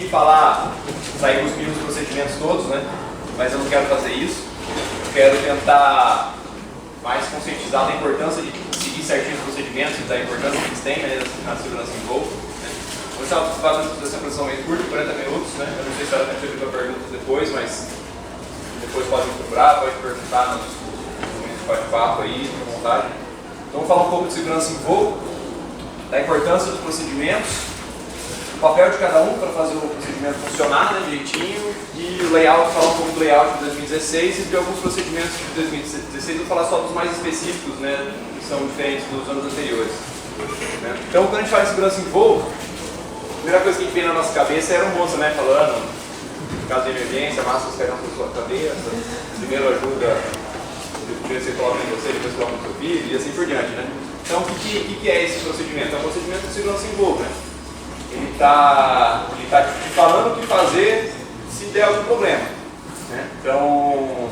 falar, sair cuspindo os procedimentos todos, né? Mas eu não quero fazer isso. Eu quero tentar mais conscientizar da importância de seguir certinho os procedimentos e da importância que eles têm, né, na segurança em voo. Vou fazer essa apresentação meio curta, 40 minutos, né? Eu não sei se ela tem feito perguntas depois, mas depois pode me procurar, pode perguntar nos momentos de bate-papo aí, fica à vontade. Então, vou falar um pouco de segurança em voo, da importância dos procedimentos, o papel de cada um para fazer o procedimento funcionar, né, direitinho, e o layout, falar um pouco do layout de 2016 e de alguns procedimentos de 2016, vou falar só dos mais específicos, né, que são diferentes dos anos anteriores. Né? Então, quando a gente fala em segurança em voo, a primeira coisa que a gente vem na nossa cabeça era um moço, né, falando, caso de emergência, máscaras caíram na sua cabeça, primeiro ajuda, primeiro você coloca em você, depois coloca no seu filho, e assim por diante, né? Então, o que é esse procedimento? É um procedimento de segurança em voo, né? Ele tá te falando o que fazer se der algum problema, né? Então,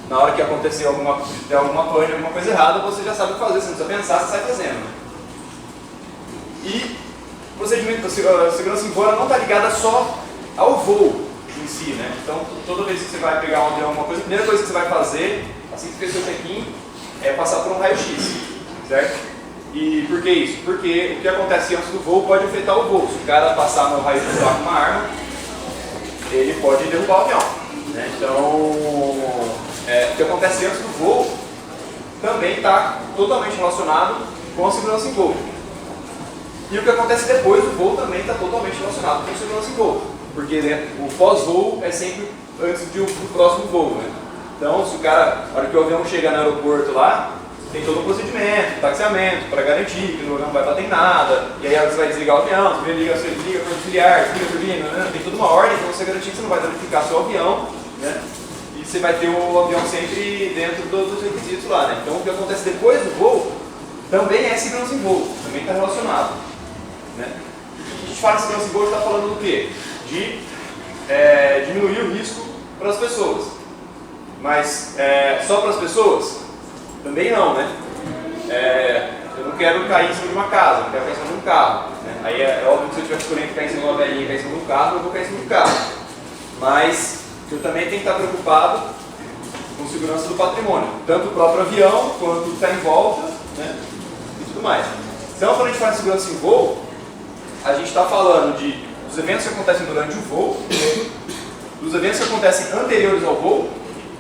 na hora que acontecer alguma pane, alguma coisa errada, você já sabe o que fazer, você não precisa pensar, você sai fazendo, né? E o procedimento da segurança em voo não está ligada só ao voo em si, né? Então, toda vez que você vai pegar um avião, alguma coisa, a primeira coisa que você vai fazer, assim que fez o seu check-in, é passar por um raio-x, certo? E por que isso? Porque o que acontece antes do voo pode afetar o voo. Se o cara passar no raio-x lá com uma arma, ele pode derrubar o avião, né? Então, o que acontece antes do voo também está totalmente relacionado com a segurança em voo. E o que acontece depois do voo também está totalmente relacionado com a segurança em voo. Porque, né, o pós-voo é sempre antes do próximo voo, né? Então, se o cara, na hora que o avião chega no aeroporto lá, tem todo um procedimento, taxiamento, para garantir que o avião não vai bater em nada, e aí você vai desligar o avião, você liga para auxiliar, desliga a turbina, né? Tem toda uma ordem para você garantir que você não vai danificar seu avião, né? E você vai ter o avião sempre dentro dos requisitos lá, né? Então, o que acontece depois do voo também é segurança em voo, também está relacionado, né? A gente fala de segurança em voo, está falando do quê? De diminuir o risco para as pessoas. Mas só para as pessoas? Também não, né? Eu não quero cair em cima de uma casa, eu não quero cair em cima de um carro, né? Aí é óbvio que se eu estiver escolhendo cair em cima de uma velhinha e cair em cima de um carro, eu vou cair em cima de um carro. Mas eu também tenho que estar preocupado com segurança do patrimônio, tanto o próprio avião quanto o que está em volta, né? E tudo mais. Então, quando a gente fala de segurança em voo, a gente está falando dos eventos que acontecem durante o voo, dos eventos que acontecem anteriores ao voo,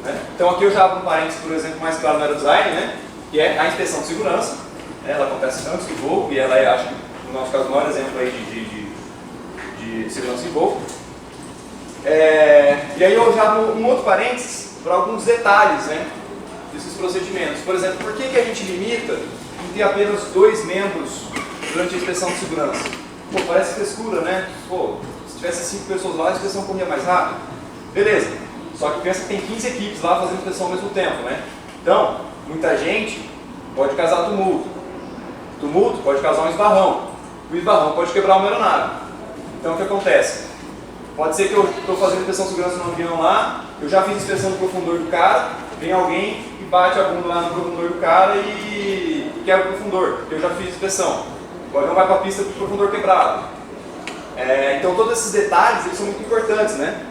né? Então aqui eu já abro um parênteses, por exemplo, mais claro no aerodesign, né? Que é a inspeção de segurança, né? Ela acontece antes do voo, e ela é, acho que, no nosso caso, o maior exemplo aí de segurança em voo. E aí eu já abro um outro parênteses para alguns detalhes, né, desses procedimentos. Por exemplo, por que a gente limita em ter apenas 2 membros durante a inspeção de segurança? Pô, parece frescura, né? Pô, se tivesse 5 pessoas lá, a inspeção corria mais rápido. Beleza. Só que pensa que tem 15 equipes lá fazendo inspeção ao mesmo tempo, né? Então, muita gente pode causar tumulto. Tumulto pode causar um esbarrão. O esbarrão pode quebrar uma aeronave. Então, o que acontece? Pode ser que eu estou fazendo inspeção de segurança no avião lá, eu já fiz inspeção do profundor do cara, vem alguém e bate a bunda lá no profundor do cara e quebra o profundor, porque eu já fiz inspeção. O avião vai para a pista com o profundor quebrado. Então, todos esses detalhes eles são muito importantes, né?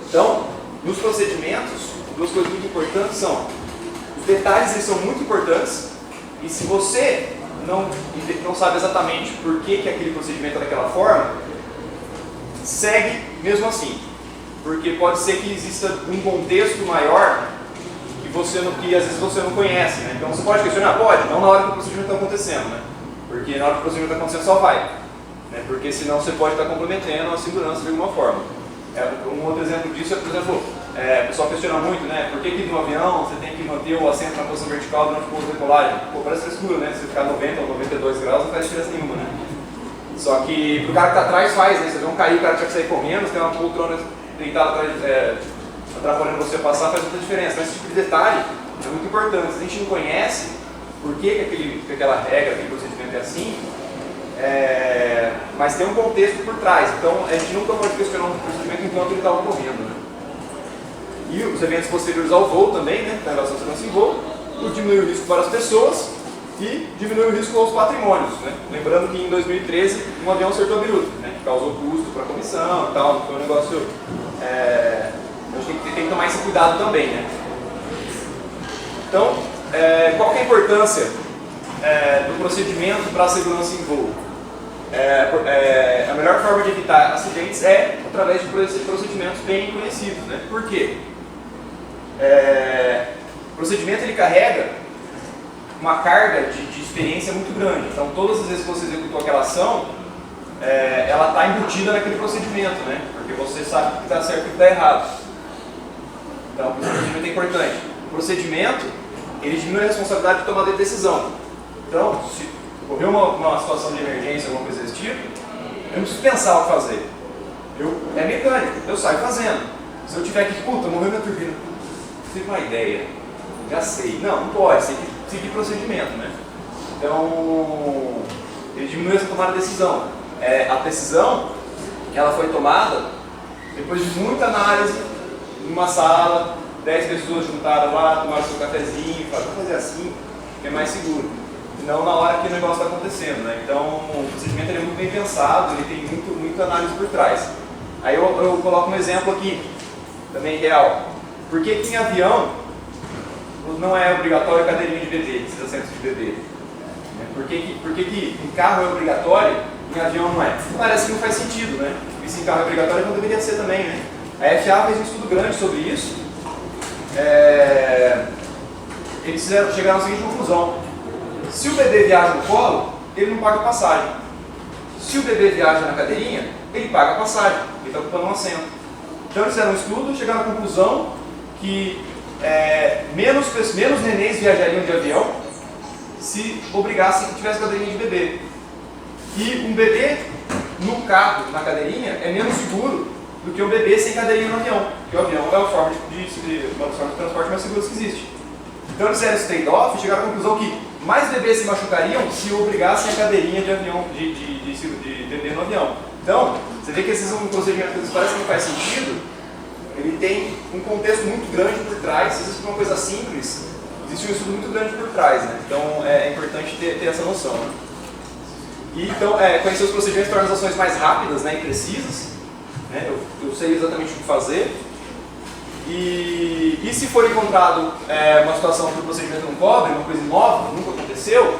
Então, nos procedimentos, 2 coisas muito importantes são: os detalhes eles são muito importantes, e se você não sabe exatamente por que aquele procedimento é daquela forma, segue mesmo assim, porque pode ser que exista um contexto maior que às vezes você não conhece, né? Então você pode questionar? Pode, não na hora que o procedimento está acontecendo, né? Porque na hora que o procedimento está acontecendo só vai, né? Porque senão você pode estar comprometendo a segurança de alguma forma. Um outro exemplo disso é, por exemplo, o pessoal questiona muito, né? Por que no avião você tem que manter o assento na posição vertical durante o pouso de decolagem? Pô, parece frescura, né? Se ficar 90 ou 92 graus não faz diferença nenhuma, né? Só que pro cara que está atrás faz, né? Se você não cair, o cara tinha que sair correndo, você tem uma poltrona deitada atrás, atrapalhando você passar, faz muita diferença. Então esse tipo de detalhe é muito importante. Se a gente não conhece por que aquela regra, aquele procedimento é assim, mas tem um contexto por trás. Então a gente nunca pode questionar um procedimento enquanto ele está ocorrendo, né? E os eventos posteriores ao voo também, né? Na relação à segurança em voo, diminuir o risco para as pessoas e diminui o risco aos patrimônios, né? Lembrando que em 2013 um avião acertou a biruta, né? Que causou custo para a comissão e tal, foi um negócio... a gente tem que tomar esse cuidado também, né? Então, qual que é a importância do procedimento para a segurança em voo? A melhor forma de evitar acidentes é através de procedimentos bem conhecidos, né? Por quê? O procedimento ele carrega uma carga de experiência muito grande. Então, todas as vezes que você executou aquela ação, ela está embutida naquele procedimento, né? Porque você sabe o que está certo e o que está errado. Então, o procedimento é importante. O procedimento, ele diminui a responsabilidade de tomada de decisão. Então, se ocorreu uma situação de emergência, alguma coisa desse tipo, eu não preciso pensar o que fazer. É mecânico, eu saio fazendo. Se eu tiver que, puta, morreu minha turbina, tive uma ideia, já sei. Não pode, tem que seguir procedimento, né? Então, ele diminui essa tomada de decisão. A decisão, ela foi tomada depois de muita análise, numa sala, 10 pessoas juntaram lá, tomaram seu cafezinho, falaram, vamos fazer assim, que é mais seguro. E não na hora que o negócio está acontecendo, né? Então, o procedimento ele é muito bem pensado, ele tem muita análise por trás. Aí eu coloco um exemplo aqui, também real. Por que em avião não é obrigatório cadeirinha de bebê, esses assentos de bebê? Por que em carro é obrigatório e em avião não é? Parece que não faz sentido, né? E se em carro é obrigatório, não deveria ser também, né? A FAA fez um estudo grande sobre isso. Eles chegaram à seguinte conclusão: se o bebê viaja no colo, ele não paga passagem. Se o bebê viaja na cadeirinha, ele paga passagem, ele está ocupando um assento. Então eles fizeram um estudo, chegaram à conclusão que menos nenéns viajariam de avião se obrigassem que tivesse cadeirinha de bebê. E um bebê no carro, na cadeirinha, é menos seguro do que um bebê sem cadeirinha no avião, porque o avião é uma forma de transporte mais seguro que existe. Então eles fizeram esse trade-off e chegaram à conclusão que mais bebês se machucariam se obrigassem a cadeirinha de avião, de bebê no avião. Então, você vê que esses são um procedimento que parece que não faz sentido, ele tem um contexto muito grande por trás. Se existe uma coisa simples, existe um estudo muito grande por trás, né? Então é importante ter essa noção, né? E então, conhecer os procedimentos torna as ações mais rápidas, né, e precisas, né? Eu sei exatamente o que fazer. E se for encontrado uma situação que o procedimento não cobre, uma coisa nova, nunca aconteceu,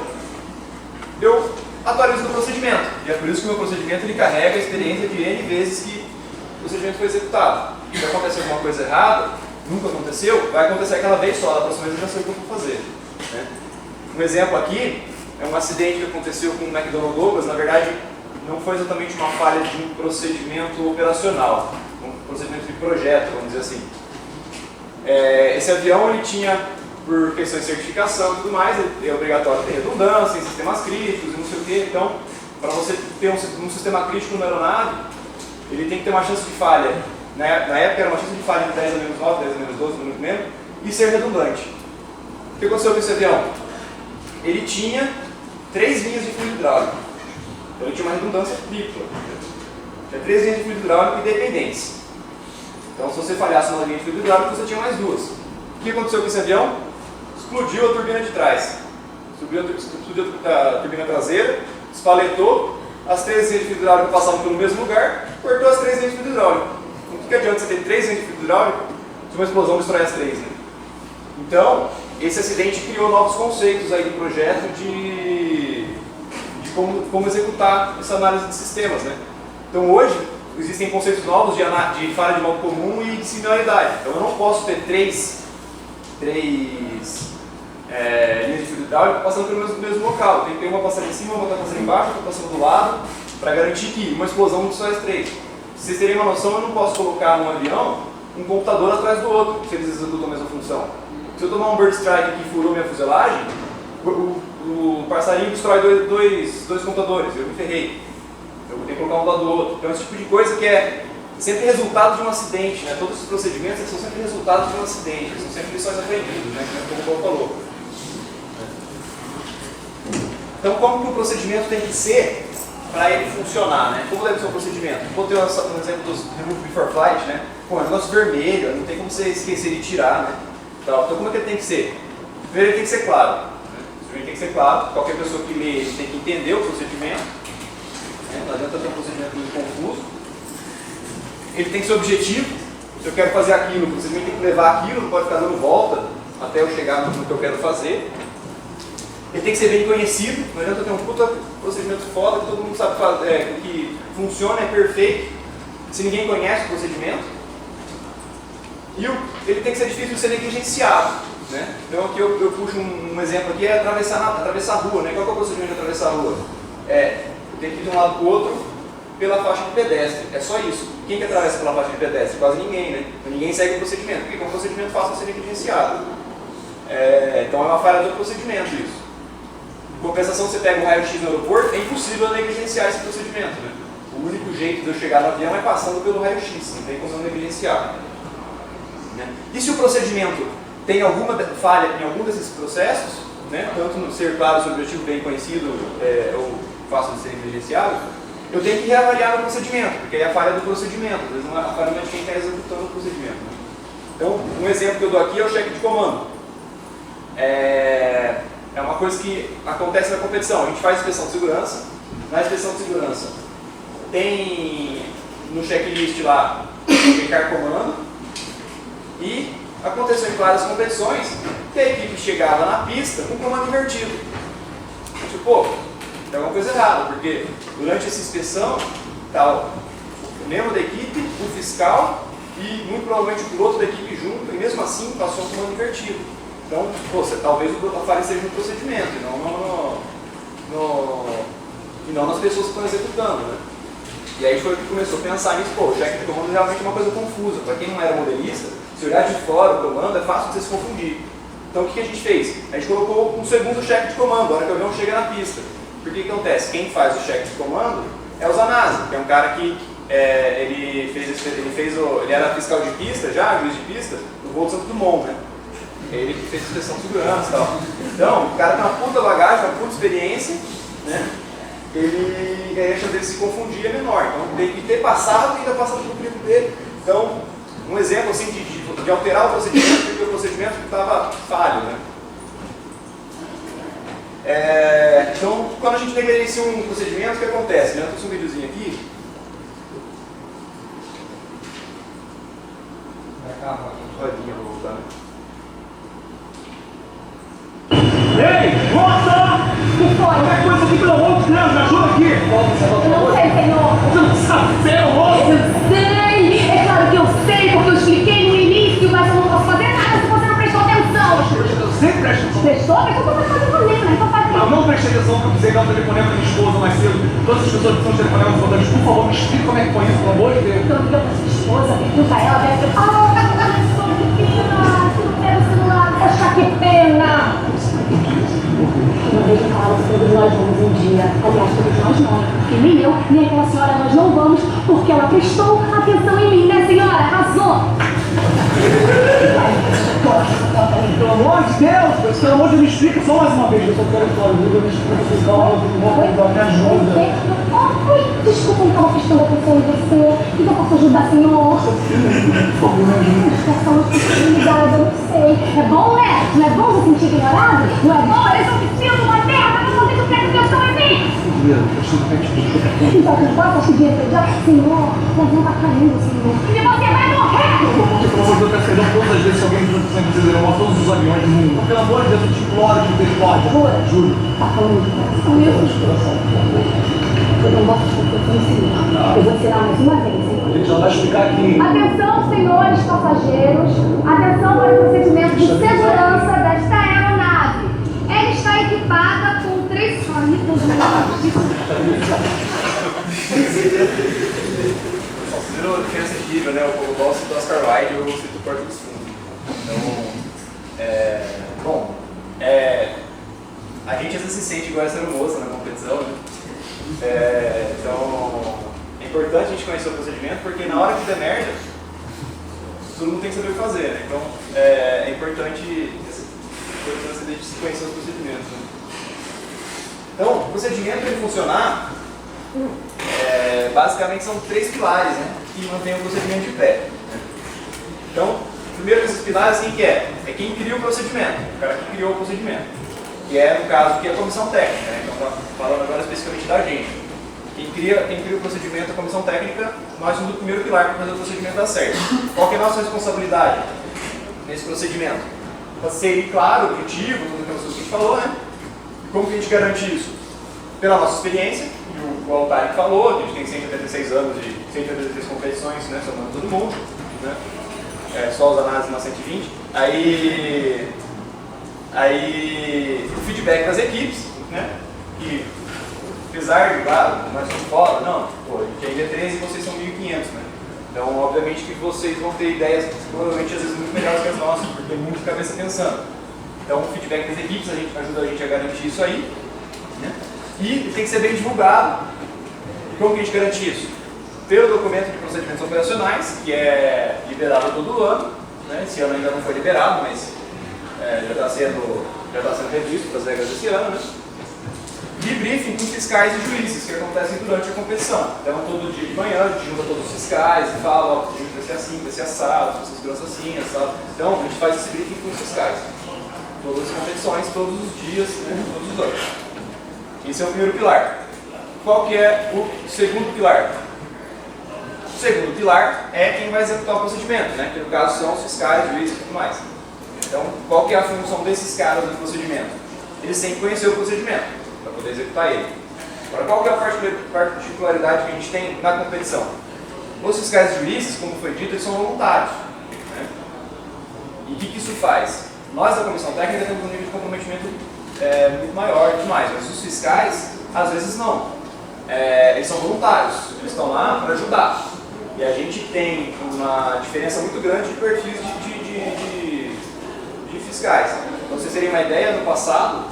eu atualizo o procedimento. E é por isso que o meu procedimento ele carrega a experiência de N vezes que o procedimento foi executado. Se acontecer alguma coisa errada, nunca aconteceu, vai acontecer aquela vez só, da próxima vez eu já sei o que eu vou fazer, né? Um exemplo aqui é um acidente que aconteceu com o McDonnell Douglas. Na verdade, não foi exatamente uma falha de um procedimento operacional, um procedimento de projeto, vamos dizer assim. Esse avião ele tinha, por questões de certificação e tudo mais, é obrigatório ter redundância em sistemas críticos e não sei o quê. Então, para você ter um sistema crítico na aeronave, ele tem que ter uma chance de falha. Na época era uma chance de falha de 10 a menos 9, 10 a menos 12, muito menos, e ser redundante. O que aconteceu com esse avião? Ele tinha 3 linhas de fluido hidráulico. Então ele tinha uma redundância tripla. Tinha 3 linhas de fluido hidráulico independentes. Então, se você falhasse uma linha de fluido hidráulico, você tinha mais 2. O que aconteceu com esse avião? Explodiu a turbina de trás. Explodiu a turbina traseira, espaletou, as 3 linhas de fluido hidráulico passavam pelo mesmo lugar, cortou as 3 linhas de fluido hidráulico. O que adianta você ter 3 linhas de fluido hidráulico se uma explosão destrói as 3, né? Então, esse acidente criou novos conceitos aí do projeto de como executar essa análise de sistemas, né? Então, hoje, existem conceitos novos de falha de modo comum e de similaridade. Então eu não posso ter três linhas de fluido hidráulico passando pelo mesmo local. Tem que ter uma passando em cima, outra passando embaixo, outra passando do lado, para garantir que uma explosão não destrói as 3. Se vocês terem uma noção, eu não posso colocar num avião um computador atrás do outro, se eles executam a mesma função. Se eu tomar um bird strike que furou minha fuselagem, o passarinho destrói dois computadores, eu me ferrei. Eu vou ter que colocar um do lado do outro. Então, esse tipo de coisa que é sempre resultado de um acidente, né? Todos os procedimentos são sempre resultados de um acidente, eles são sempre lições aprendidas, né? Como o Paulo falou. Então, como que o procedimento tem que ser para ele funcionar, né? Como deve ser o procedimento? Vou ter um exemplo dos Remove Before Flight, né? Pô, é um negócio vermelho, não tem como você esquecer de tirar, né? Então, como é que ele tem que ser? Primeiro, ele tem que ser claro. Se procedimento tem que ser claro, qualquer pessoa que lê tem que entender o procedimento, né? Não adianta ter um procedimento muito confuso. Ele tem que ser objetivo, se eu quero fazer aquilo, o procedimento tem que levar aquilo, não pode ficar dando volta até eu chegar no que eu quero fazer. Ele tem que ser bem conhecido, não adianta ter um puta procedimento foda que todo mundo sabe fazer, que funciona, é perfeito, se ninguém conhece o procedimento. E ele tem que ser difícil de ser negligenciado, né? Então aqui eu puxo um exemplo aqui, é atravessar a rua, né? Qual que é o procedimento de atravessar a rua? Eu tenho que ir de um lado para o outro pela faixa de pedestre, é só isso. Quem que atravessa pela faixa de pedestre? Quase ninguém, né? Ninguém segue o procedimento, porque é um procedimento fácil de ser negligenciado. Então é uma falha do procedimento isso. Em compensação, você pega um raio-x no aeroporto, é impossível negligenciar esse procedimento, né? O único jeito de eu chegar no avião é passando pelo raio-x, não tem como eu negligenciar. Né? E se o procedimento tem alguma falha em algum desses processos, né? Tanto no ser claro, seu objetivo bem conhecido ou fácil de ser negligenciado, eu tenho que reavaliar o procedimento, porque é a falha do procedimento, às vezes não é a falha de quem está executando o procedimento. Né? Então, um exemplo que eu dou aqui é o cheque de comando. É uma coisa que acontece na competição. A gente faz inspeção de segurança. Na inspeção de segurança tem no checklist lá checar comando. E aconteceu em várias competições que a equipe chegava na pista com o comando invertido. Tipo, pô, tem alguma coisa errada, porque durante essa inspeção tá o membro da equipe, o fiscal e muito provavelmente o piloto da equipe junto, e mesmo assim passou o comando invertido. Então, talvez a falha seja no procedimento, e não nas pessoas que estão executando, né? E aí foi que começou a pensar nisso, o cheque de comando realmente é uma coisa confusa. Para quem não era modelista, se olhar de fora o comando, é fácil de você se confundir. Então o que a gente fez? A gente colocou um segundo cheque de comando, a hora que o avião chega na pista. Porque o que acontece? Quem faz o cheque de comando é o Zanazzi, que é um cara que ele era fiscal de pista já, juiz de pista, no voo de Santos Dumont, né? Ele fez inspeção de segurança e tal. Então, o cara tem uma puta bagagem, uma puta experiência, né? A chance dele se confundir é menor. Então, tem que ter passado e ainda passado pelo crivo dele. Então, um exemplo assim de alterar o procedimento, porque o procedimento estava falho, né? Então, quando a gente negligencia um procedimento, o que acontece? Eu trouxe um videozinho aqui. Rodinha, vou voltar. Ei, moça! O que foi? Qualquer coisa aqui, pelo amor de Deus, me ajuda aqui! Eu não sei, senhor. Você não sabe ser, moça? Eu sei! É claro que eu sei, porque eu expliquei no início, mas eu não posso fazer nada se você não prestou atenção. Eu sempre presto atenção. Prestou? Prestou pra fazer problema, né? Então faz Eu não prestei atenção porque eu precisei dar um telefonema pra minha esposa mais cedo. Todas as pessoas que são telefonemas importantes, por favor, me explique como é que foi isso, pelo amor de Deus. Então liga pra sua esposa, pergunta a ela, deve ter... que pena! Você não pega o celular. Poxa, que pena! Eu vejo claro que todos nós vamos um dia. Aliás, todos nós não. Porque nem eu, nem aquela senhora, nós não vamos, porque ela prestou atenção em mim, né, senhora? Arrasou! Pelo amor de Deus, pelo amor de Deus, me explica só mais uma vez. Eu só quero que tu ajuda, me explica se calma, me ajuda. Oi, desculpa, então, a questão da atenção em você. O que eu posso ajudar, senhor? Por favor, me ajuda. Situação de possibilidade, eu não sei. É bom, né? Não é bom se sentir ignorado? Não é bom? Eu só preciso uma merda, mas não tenho presta atenção em mim. Eu preciso que te Então, que passa, acho que já. Senhor, o avião tá caindo, senhor. E você vai morrer! Pelo amor de Deus, eu peço perdão todas as vezes se alguém me precisa levar todos os aviões do mundo. Pelo amor de Deus, eu te imploro de misericórdia. Jura? Juro. Tá falando de coração mesmo? Eu não gosto de confusão, senhor. Eu vou tirar mais uma vez, senhor. A gente já vai explicar aqui. Atenção, senhores passageiros. Atenção para o procedimento de segurança desta aeronave. Ela está equipada com 3 sólidos. Virou diferença de nível, né? Eu gosto do Oscar Wilde e eu cito o Porto dos Fundos. Então, a gente às vezes se sente igual a ser moça na competição, né? Então, é importante a gente conhecer o procedimento, porque na hora que der merda, todo mundo tem que saber o que fazer, né? Então, é importante de se conhecer os procedimentos, né? Então, o procedimento ele funcionar, basicamente são 3 pilares, né, que mantêm o procedimento de pé. Né? Então, o primeiro desses pilares, quem que é? É quem cria o procedimento, o cara que criou o procedimento. que é, no caso, que é a comissão técnica, né? Então, falando agora especificamente da gente. Quem cria o procedimento é a comissão técnica, nós somos o primeiro pilar para fazer o procedimento dar certo. Qual que é a nossa responsabilidade nesse procedimento? Para ser claro, objetivo, tudo aquilo que a gente falou, né? Como que a gente garante isso? Pela nossa experiência, e o Altari falou, a gente tem 186 anos de 183 competições, né? Somando todo mundo, né? Só os análises na 120. Aí o feedback das equipes, né? Que apesar de, claro, nós somos fora, não, pô, a gente ainda é 13 e vocês são 1.500, né? Então, obviamente que vocês vão ter ideias, provavelmente, às vezes, muito melhores que as nossas, porque tem muita cabeça pensando. Então, o feedback das equipes ajuda a gente a garantir isso aí, né? E tem que ser bem divulgado. E como que a gente garante isso? Pelo documento de procedimentos operacionais, que é liberado todo ano, né? Esse ano ainda não foi liberado, mas já está sendo revisto para as regras desse ano, né? E briefing com fiscais e juízes, que acontecem durante a competição. Então, todo dia de manhã, a gente junta todos os fiscais e fala, ó, o procedimento vai ser assim, vai ser assado, vai ser segurança assim, assado. Então, a gente faz esse briefing com os fiscais. Todas as competições, todos os dias, né, todos os anos. Esse é o primeiro pilar. Qual que é o segundo pilar? O segundo pilar é quem vai executar o procedimento, né? Que no caso são os fiscais, juízes e tudo mais. Então, qual que é a função desses caras no procedimento? Eles têm que conhecer o procedimento para poder executar ele. Agora, qual que é a particularidade que a gente tem na competição? Os fiscais e juízes, como foi dito, eles são voluntários, né? E o que isso faz? Nós, da comissão técnica, temos um nível de comprometimento muito maior e demais, mas os fiscais, às vezes, não. Eles são voluntários, eles estão lá para ajudar. E a gente tem uma diferença muito grande de perfis de fiscais. Para vocês terem uma ideia, no passado,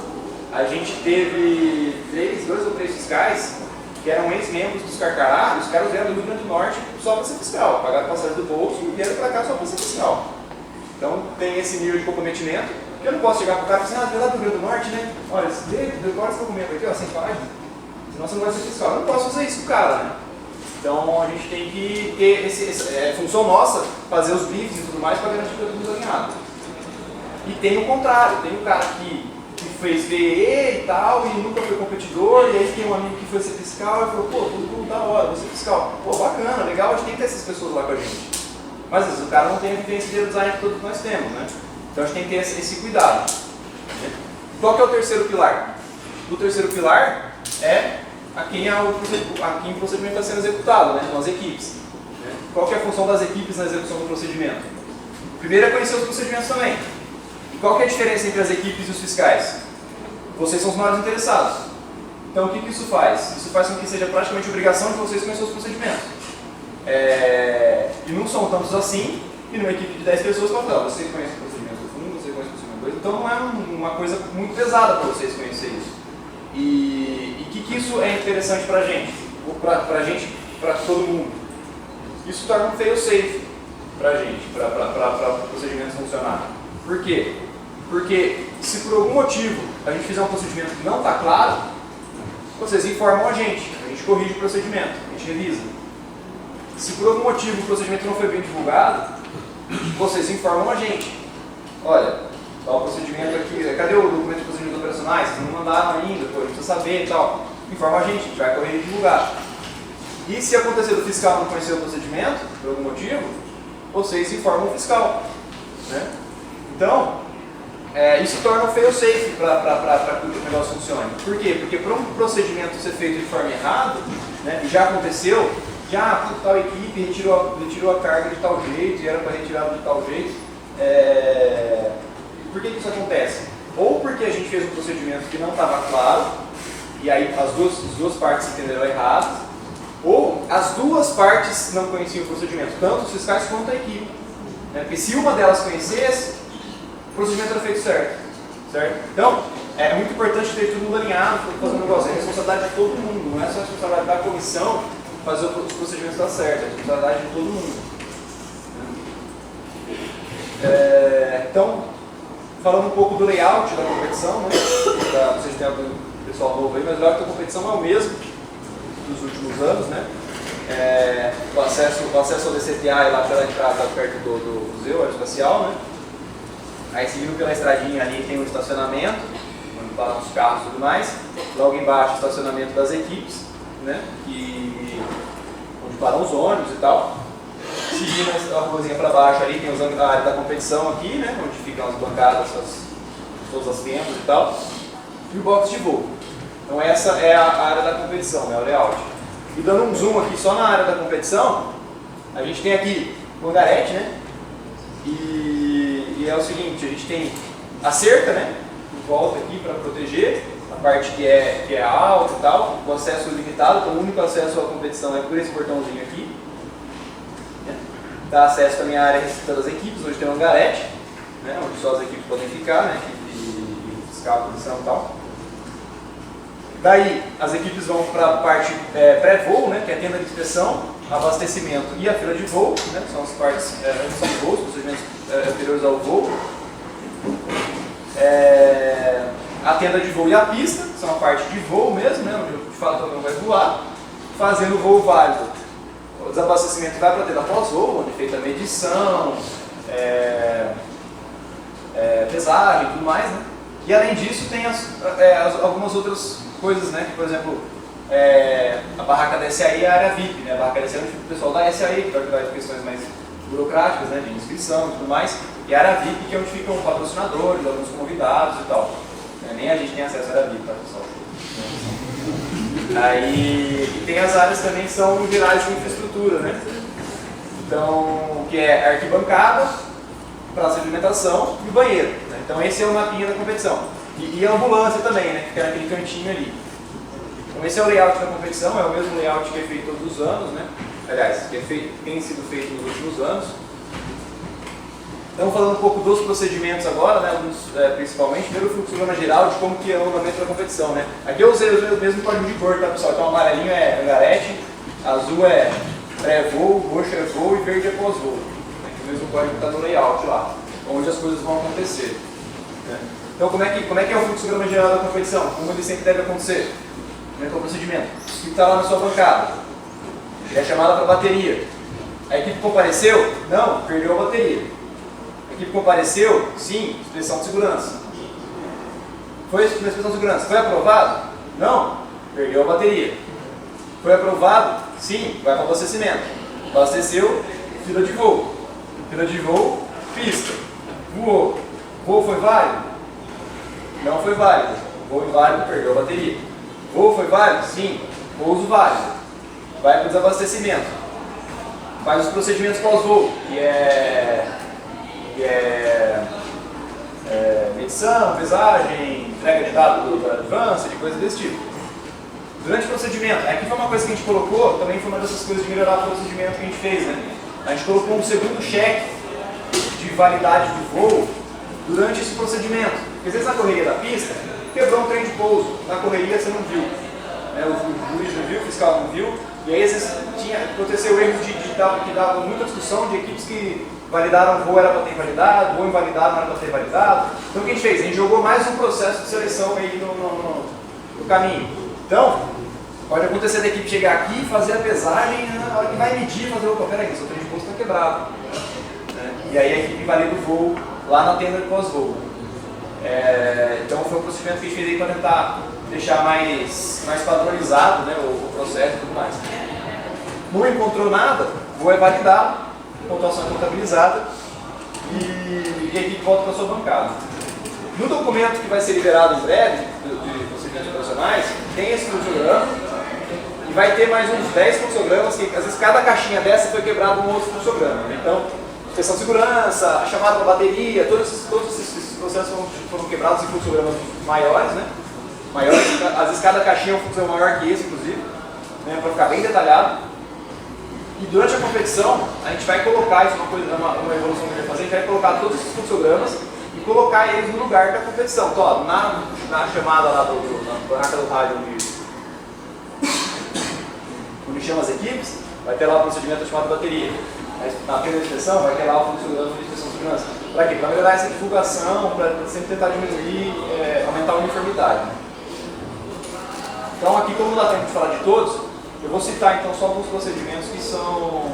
a gente teve 2 ou 3 fiscais que eram ex-membros dos Carcará, e os caras vieram do Rio Grande do Norte só para ser fiscal, pagaram passagem do bolso e vieram para cá só para ser fiscal. Então tem esse nível de comprometimento, que eu não posso chegar para o cara e falar assim, ah, lá do Rio Grande do Norte, né? Olha, decora esse documento aqui, ó, 100 páginas, senão você não vai ser fiscal. Eu não posso fazer isso com o cara, né? Então a gente tem que ter função nossa, fazer os briefs e tudo mais para garantir que todo mundo alinhado. E tem o contrário, tem o cara que fez VE e tal, e nunca foi competidor, e aí tem um amigo que foi ser fiscal e falou, pô, tudo da hora, vou ser fiscal. Pô, bacana, legal, a gente tem que ter essas pessoas lá com a gente. Mas às vezes o cara não tem a vivência de design que todos nós temos, né? Então a gente tem que ter esse cuidado. Qual que é o terceiro pilar? O terceiro pilar é a quem o procedimento está sendo executado, né? São as equipes. Qual que é a função das equipes na execução do procedimento? Primeiro é conhecer os procedimentos também. E qual que é a diferença entre as equipes e os fiscais? Vocês são os maiores interessados. Então o que isso faz? Isso faz com que seja praticamente obrigação de vocês conhecer os procedimentos. E não são tantos assim, e numa equipe de 10 pessoas para falar, você conhece o procedimento do fundo, você conhece o procedimento do 2, então não é uma coisa muito pesada para vocês conhecerem isso. E o que isso é interessante para a gente? Ou para todo mundo? Isso torna um fail-safe para a gente, para o procedimento funcionar. Por quê? Porque se por algum motivo a gente fizer um procedimento que não está claro, vocês informam a gente corrige o procedimento, a gente revisa. Se por algum motivo o procedimento não foi bem divulgado, vocês informam a gente. Olha, tá o procedimento aqui, cadê o documento de procedimentos operacionais? Vocês não mandaram ainda, pô, a gente precisa saber e tal. Informa a gente vai correr e divulgar. E se acontecer do fiscal não conhecer o procedimento, por algum motivo, vocês informam o fiscal. Né? Então, isso torna um fail-safe para que o negócio funcione. Por quê? Porque para um procedimento ser feito de forma errada, né, e já aconteceu, tal equipe retirou a carga de tal jeito e era para retirar de tal jeito. Por que isso acontece? Ou porque a gente fez um procedimento que não estava claro, e aí as duas partes entenderam errado, ou as duas partes não conheciam o procedimento, tanto os fiscais quanto a equipe. Né? Porque se uma delas conhecesse, o procedimento era feito certo. Então, é muito importante ter todo mundo alinhado para fazer um negócio. É a responsabilidade de todo mundo, não é só a responsabilidade da comissão fazer os procedimentos dar certo, é a responsabilidade de todo mundo. Então, falando um pouco do layout da competição, né? Vocês têm algum pessoal novo aí, mas o layout da competição é o mesmo dos últimos anos, né? O acesso ao DCTA é lá pela entrada perto do museu aeroespacial, né? Aí seguindo pela estradinha ali tem um estacionamento, onde parar nos carros e tudo mais. Logo embaixo, estacionamento das equipes, né? Onde param os ônibus e tal. Seguindo a ruazinha para baixo ali, tem a área da competição aqui, né? Onde ficam as bancadas, todas as tendas e tal. E o box de voo. Então essa é a área da competição, né? O layout. E dando um zoom aqui só na área da competição, a gente tem aqui o hangarete, né? E é o seguinte, a gente tem a cerca, né? Em volta aqui para proteger a parte que é alta e tal, o acesso limitado, então o único acesso à competição é por esse portãozinho aqui. Dá acesso também à área restrita das equipes, onde tem um hangarete, né? Onde só as equipes podem ficar, né? Equipe fiscal, posição e tal. Daí as equipes vão para a parte pré-voo, né? Que é a tenda de inspeção, abastecimento e a fila de voo, né? São as partes antes do voo, os procedimentos anteriores ao voo. A tenda de voo e a pista, que são a parte de voo mesmo, né? Onde de fato o avião vai voar, fazendo o voo válido. O desabastecimento vai para a tenda pós-voo, onde é feita a medição, pesagem e tudo mais, né? E além disso tem algumas outras coisas, né? Que, por exemplo, a barraca da SAI é a área VIP, né? A barraca da SAI é onde fica o pessoal da SAI, que vai cuidar de questões mais burocráticas, né? De inscrição e tudo mais. E a área VIP, que é onde ficam patrocinadores, alguns convidados e tal. Nem a gente tem acesso à área VIP, tá, pessoal? Aí tem as áreas também que são gerais de infraestrutura, né? Então, que é a arquibancada, praça de alimentação e o banheiro, né? Então esse é o mapinha da competição. E a ambulância também, né? Que fica naquele cantinho ali. Então esse é o layout da competição, é o mesmo layout que é feito todos os anos, né? Aliás, tem sido feito nos últimos anos. Então, falando um pouco dos procedimentos agora, né, principalmente, primeiro o fluxograma geral de como que é o andamento da competição, né. Aqui eu usei o mesmo código de cor, tá, pessoal? Então, amarelinho é hangarete, azul é pré-voo, roxo é voo e verde é pós-voo. O mesmo código está no layout lá, onde as coisas vão acontecer. Né. Então, como é que é o fluxograma geral da competição? Como ele sempre deve acontecer? Como é que é o procedimento? A equipe está lá na sua bancada, é chamada para a bateria. A equipe compareceu? Não, perdeu a bateria. A equipe compareceu? Sim, inspeção de segurança. Foi na inspeção de segurança? Foi aprovado? Não, perdeu a bateria. Foi aprovado? Sim, vai para o abastecimento. Abasteceu, fila de voo. Fila de voo, pista. Voou. Voo foi válido? Não foi válido. Voo inválido, perdeu a bateria. Voo foi válido? Sim, pouso válido. Vai para o desabastecimento. Faz os procedimentos pós-voo, que é medição, pesagem, entrega de dados da advance, de coisas desse tipo. Durante o procedimento, aqui foi uma coisa que a gente colocou, também foi uma dessas coisas de melhorar o procedimento que a gente fez, né? A gente colocou um segundo cheque de validade do voo durante esse procedimento. Porque às vezes na correria da pista, quebrou um trem de pouso, na correria você não viu. O juiz não viu, o fiscal não viu, e aí às vezes aconteceu erros que dava muita discussão de equipes que validaram o voo era para ter validado, voo invalidado não era para ter validado. Então o que a gente fez? A gente jogou mais um processo de seleção aí no caminho. Então, pode acontecer da equipe chegar aqui, fazer a pesagem, na hora que vai medir, fazer o peraí, seu trem de pouso está quebrado. E aí a equipe valida o voo lá na tenda de pós-voo. Então foi um procedimento que a gente fez aí para tentar deixar mais padronizado, né, o processo e tudo mais. Não encontrou nada, o voo é validado, pontuação é contabilizada e a equipe volta para a sua bancada. No documento que vai ser liberado em breve, de procedimentos operacionais, tem esse fluxograma e vai ter mais uns 10 fluxogramas, que às vezes cada caixinha dessa foi quebrado um outro fluxograma. Então, inspeção de segurança, a chamada da bateria, todos esses processos foram quebrados em fluxogramas maiores, né? Maiores, às vezes cada caixinha é um fluxograma maior que esse, inclusive, né? Para ficar bem detalhado. E durante a competição, a gente vai colocar, isso é uma evolução que a gente vai fazer, a gente vai colocar todos esses fluxogramas e colocar eles no lugar da competição. Então, ó, na chamada lá na barraca do rádio, onde chama as equipes, vai ter lá o procedimento chamado bateria. Na tenda de inspeção, vai ter lá o fluxograma de inspeção de segurança. Para quê? Para melhorar essa divulgação, para sempre tentar diminuir, aumentar a uniformidade. Então, aqui, como não dá tempo de falar de todos, eu vou citar então só alguns procedimentos que são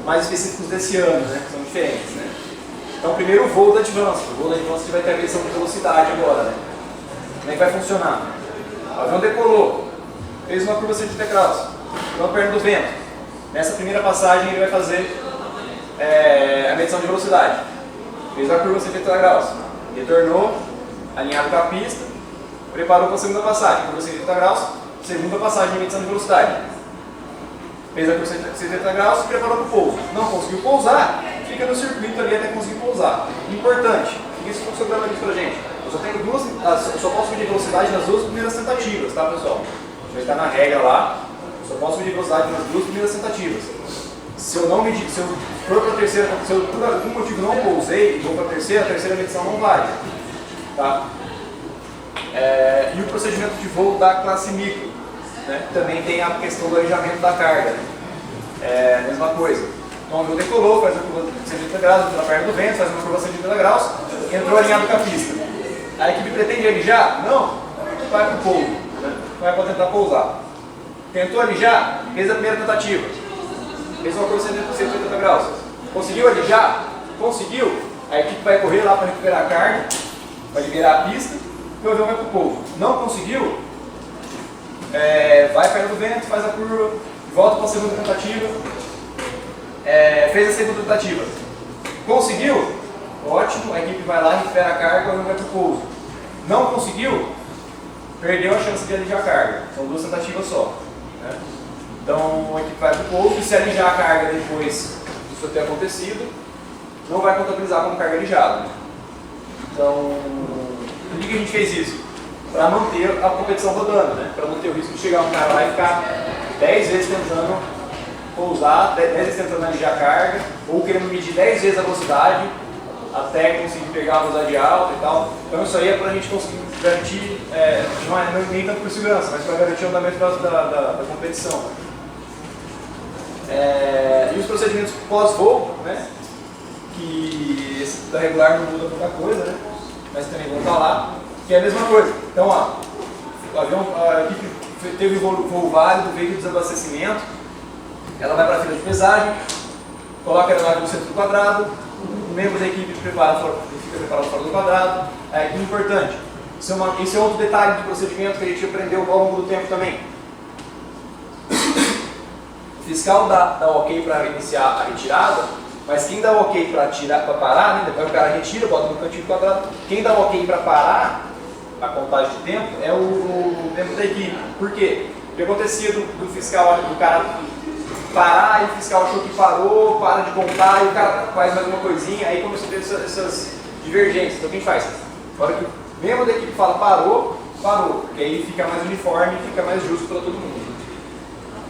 mais específicos desse ano, né, que são diferentes. Né? Então, primeiro o voo da Advance. O voo da Advance vai ter a medição de velocidade agora. Né? Como é que vai funcionar? O avião decolou, fez uma curva 180 graus, então perto do vento. Nessa primeira passagem ele vai fazer a medição de velocidade. Fez a curva 180 graus, retornou, alinhado com a pista, preparou para a segunda passagem, curva 180 graus, segunda passagem de medição de velocidade. Fez a curva 180 graus e preparou para o pouso. Não conseguiu pousar, fica no circuito ali até conseguir pousar. Importante, fica esse fluxograma aqui pra gente. Eu só posso medir velocidade nas duas primeiras tentativas, tá pessoal? Já está na regra lá, eu só posso medir velocidade nas duas primeiras tentativas. Se eu não medir, se eu for para a terceira, se eu por algum motivo não pousei e vou para a terceira medição não vale. Tá? E o procedimento de voo da classe micro, né? Também tem a questão do alijamento da carga. Né? Mesma coisa. Então o avião decolou, faz uma curva de 180 graus, entrou na perna do vento, faz uma curva de 180 graus, entrou alinhado com a pista. A equipe pretende alijar? Não, vai para o pouso, né? Vai para tentar pousar. Tentou alijar? Fez a primeira tentativa. Fez uma curva de 180 graus. Conseguiu alijar? Conseguiu. A equipe vai correr lá para recuperar a carga, vai liberar a pista e o avião vai para o pouso. Não conseguiu? Vai perto do vento, faz a curva, volta para a segunda tentativa. Fez a segunda tentativa. Conseguiu? Ótimo, a equipe vai lá, recupera a carga e o avião vai para o pouso. Não conseguiu? Perdeu a chance de alijar a carga. São duas tentativas só. Né? Então a equipe vai para o pouso e se alijar a carga depois disso ter acontecido, não vai contabilizar como carga alijada. Né? Então, por que a gente fez isso? Para manter a competição rodando, né? Para não ter o risco de chegar um cara lá e ficar 10 vezes tentando pousar, 10 vezes tentando alijar a carga, ou querendo medir 10 vezes a velocidade, até conseguir pegar a velocidade alta e tal. Então isso aí é para a gente conseguir garantir, não é nem tanto por segurança, mas para garantir o andamento da competição. E os procedimentos pós-voo, né? Que esse da regular não muda muita coisa, né? Mas também vão estar lá, que é a mesma coisa. Então, a equipe teve voo válido, veio de desabastecimento, ela vai para a fila de pesagem, coloca a aeronave no centro do quadrado, o membro da equipe fica preparado fora do quadrado. Que é importante. Esse é outro detalhe do procedimento que a gente aprendeu ao longo do tempo também. O fiscal dá ok para iniciar a retirada, mas quem dá ok para parar, né? Depois o cara retira, bota no cantinho do quadrado. Quem dá ok para parar a contagem de tempo é o membro da equipe. Por quê? O que acontecia do fiscal, do cara parar e o fiscal achou que parou, para de contar e o cara faz mais uma coisinha, aí começou a ter essas divergências. Então o que a gente faz? Na hora que o membro da equipe fala parou, porque aí fica mais uniforme, fica mais justo para todo mundo.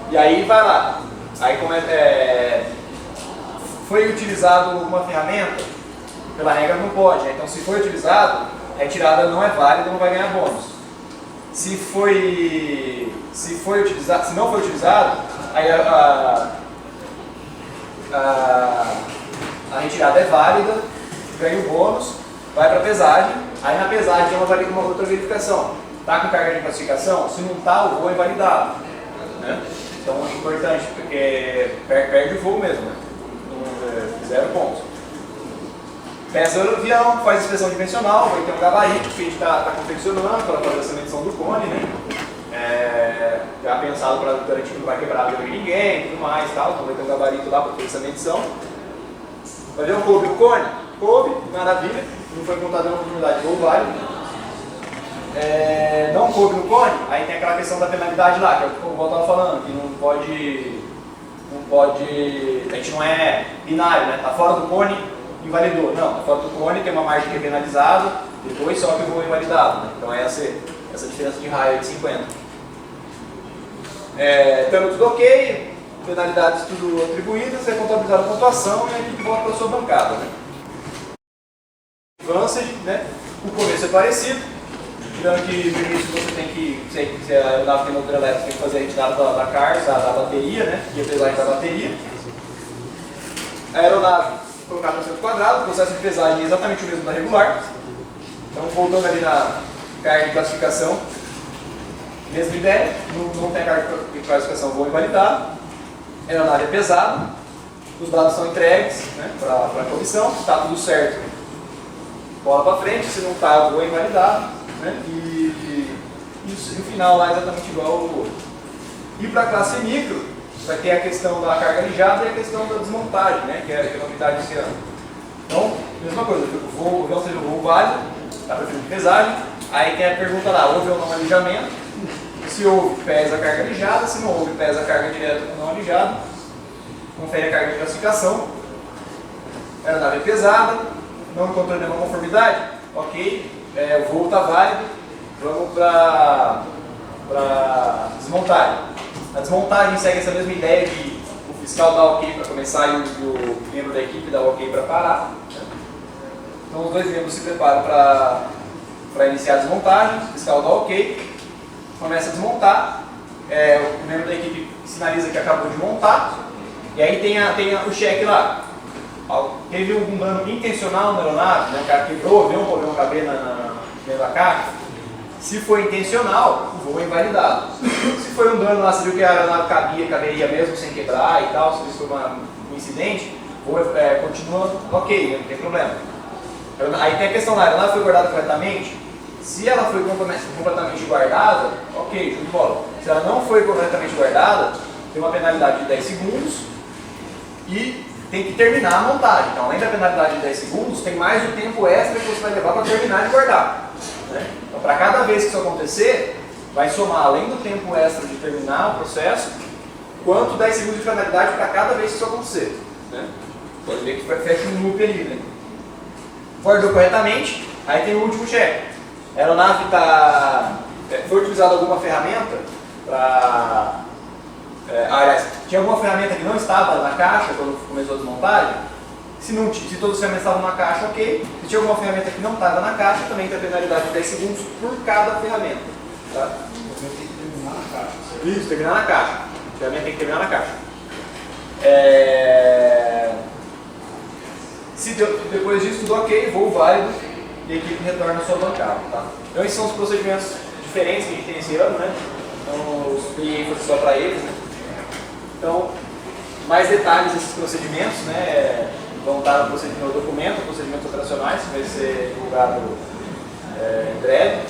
E aí vai lá. Aí foi utilizado uma ferramenta, pela regra não pode, né? Então se foi utilizado, a retirada não é válida, não vai ganhar bônus. Se não foi utilizado, aí a retirada é válida, ganha o bônus, vai para a pesagem, aí na pesagem tem uma outra verificação. Está com carga de classificação? Se não está, o voo é invalidado. Né? Então é importante, porque perde o voo mesmo, né? 0 pontos. Pesa o avião, faz inspeção dimensional, vai ter um gabarito que a gente está confeccionando para fazer essa medição do cone, né? Já pensado para garantir que não vai quebrar a de ninguém e tudo mais, tal. Então vai ter um gabarito lá para fazer essa medição. O avião coube o cone? Coube, maravilha, não foi contada na oportunidade de voo válido. Não coube no cone, aí tem aquela questão da penalidade lá, que é o que o Paulo estava falando, que não pode, a gente não é binário, né? Tá fora do cone, invalidou. Não, tá fora do cone, tem uma margem que é penalizada, depois só que o voo é invalidado, né? Então é essa diferença de raio de 50. Estando tudo ok, penalidades tudo atribuídas, é contabilizada a pontuação e a equipe volta para a sua bancada. Né? Advanced, né? O começo é parecido, tirando que no início você tem que, se a aeronave tem motor elétrico, tem que fazer a retirada da carga, da bateria, né? E a pesagem da bateria. A aeronave colocada no centro quadrado, o processo de pesagem é exatamente o mesmo da regular. Então, voltando ali na carga de classificação, mesma ideia, não tem carga de classificação, voo invalidado. A aeronave é pesada, os dados são entregues, né, para a comissão, se está tudo certo, bola para frente, se não está, o voo é invalidado. Né, e raciocínio final lá exatamente igual ao do outro. E para a classe micro, vai ter a questão da carga alijada e a questão da desmontagem, né, que é a novidade desse ano. Então, mesma coisa, o voo não seja o voo válido, está preferindo de pesagem, aí tem a pergunta lá, houve ou não alijamento, se houve, pesa a carga alijada, se não houve, pesa a carga direta ou não alijada, confere a carga de classificação, a aeronave é pesada, não encontrou nenhuma conformidade, ok, o voo está válido, vamos para desmontagem. A desmontagem segue essa mesma ideia de o fiscal dar ok para começar e o membro da equipe dar ok para parar. Então os dois membros se preparam para iniciar a desmontagem, o fiscal dá ok, começa a desmontar, o membro da equipe sinaliza que acabou de montar, e aí tem o cheque lá. Teve um dano intencional na aeronave, né? O cara quebrou o avião, o avião caber dentro da caixa. Se foi intencional, o voo é invalidado. Se foi um dano lá, você viu que a aeronave caberia mesmo sem quebrar e tal, se isso foi um incidente, o voo continua ok, né? Não tem problema. Aí tem a questão lá, a aeronave foi guardada corretamente. Se ela foi completamente guardada, ok, show de bola. Se ela não foi corretamente guardada, tem uma penalidade de 10 segundos e tem que terminar a montagem. Então, além da penalidade de 10 segundos, tem mais o tempo extra que você vai levar para terminar de guardar. Né? Então, para cada vez que isso acontecer, vai somar, além do tempo extra de terminar o processo, quanto 10 segundos de penalidade para cada vez que isso acontecer. Né? Pode ver que fecha um loop ali. Né? Guardou corretamente, aí tem o último cheque. A aeronave foi utilizada alguma ferramenta para... aliás, tinha alguma ferramenta que não estava na caixa quando começou a desmontagem? Se todas as ferramentas estavam na caixa, ok. Se tinha alguma ferramenta que não estava na caixa, também tem a penalidade de 10 segundos por cada ferramenta. Tá? Tem que terminar na caixa. Isso, terminar na caixa. A ferramenta tem que terminar na caixa. Se depois disso tudo ok, voo válido e a equipe retorna à sua bancada. Tá? Então esses são os procedimentos diferentes que a gente tem esse ano, né? Então os clientes foi só para eles, né? Então, mais detalhes desses procedimentos, né, vão estar no documento, procedimentos operacionais, que vai ser divulgado em breve.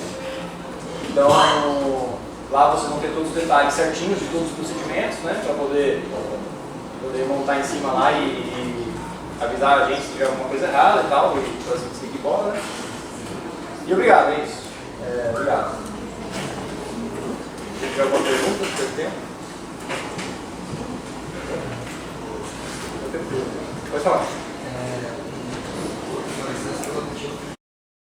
Então, lá vocês vão ter todos os detalhes certinhos de todos os procedimentos, né, para poder montar em cima lá e avisar a gente se tiver alguma coisa errada e tal, e para seguir bola, né. E obrigado, é isso. Obrigado.